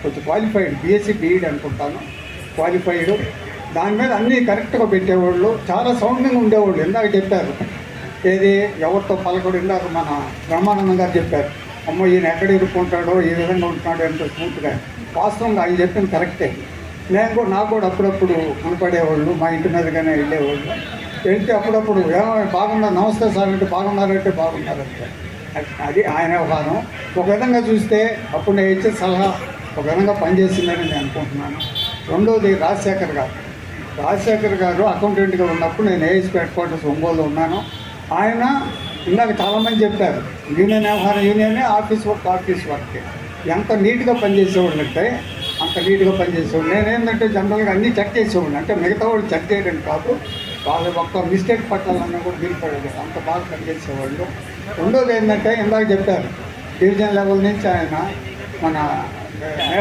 కొంచెం qualified, BSc BEd అనుకుంటాను, qualified. దాని మీద అన్నీ కరెక్ట్గా పెట్టేవాళ్ళు, చాలా సౌమ్యంగా ఉండేవాళ్ళు. ఇందాక చెప్పారు ఏది ఎవరితో పలకడు, ఇందాక మన బ్రహ్మానందం గారు చెప్పారు, అమ్మో ఈయన ఎక్కడ ఇరుక్కుంటాడో, ఈ విధంగా ఉంటున్నాడో ఎంతో స్మూత్గా. వాస్తవంగా ఆయన చెప్పింది కరెక్టే. నాకు కూడా అప్పుడప్పుడు కనపడేవాళ్ళు, మా ఇంటి మీదగానే వెళ్ళేవాళ్ళు. వెళ్తే అప్పుడప్పుడు బాగున్నారు, నమస్తే సార్ అంటే బాగున్నారంటే బాగున్నారంటే. అది ఆయన వ్యవహారం. ఒక విధంగా చూస్తే అప్పుడు నేను ఇచ్చే సలహా ఒక విధంగా పనిచేసిందని నేను అనుకుంటున్నాను. రెండోది రాజశేఖర్ గారు అకౌంటెంట్గా ఉన్నప్పుడు నేను ఏఎస్పీ హెడ్ క్వార్టర్స్ ఒంగోలులో ఉన్నాను. ఆయన ఇందాక చాలామంది చెప్పారు, యూనియన్ వ్యవహారం యూనియనే, ఆఫీస్ వర్క్ ఎంత నీట్గా పనిచేసేవాళ్ళు అంటే అంత నీట్గా పనిచేసేవాళ్ళు. నేనేంటంటే జనరల్గా అన్నీ చెక్ చేసేవాడిని, అంటే మిగతా వాళ్ళు చెక్ చేయడం కాదు, వాళ్ళ ఒక్క మిస్టేక్ పట్టాలన్నా కూడా వీలుపడేది, అంత బాగా పనిచేసేవాళ్ళు. రెండోది ఏంటంటే ఇందాక చెప్పారు, డివిజన్ లెవెల్ నుంచి ఆయన మన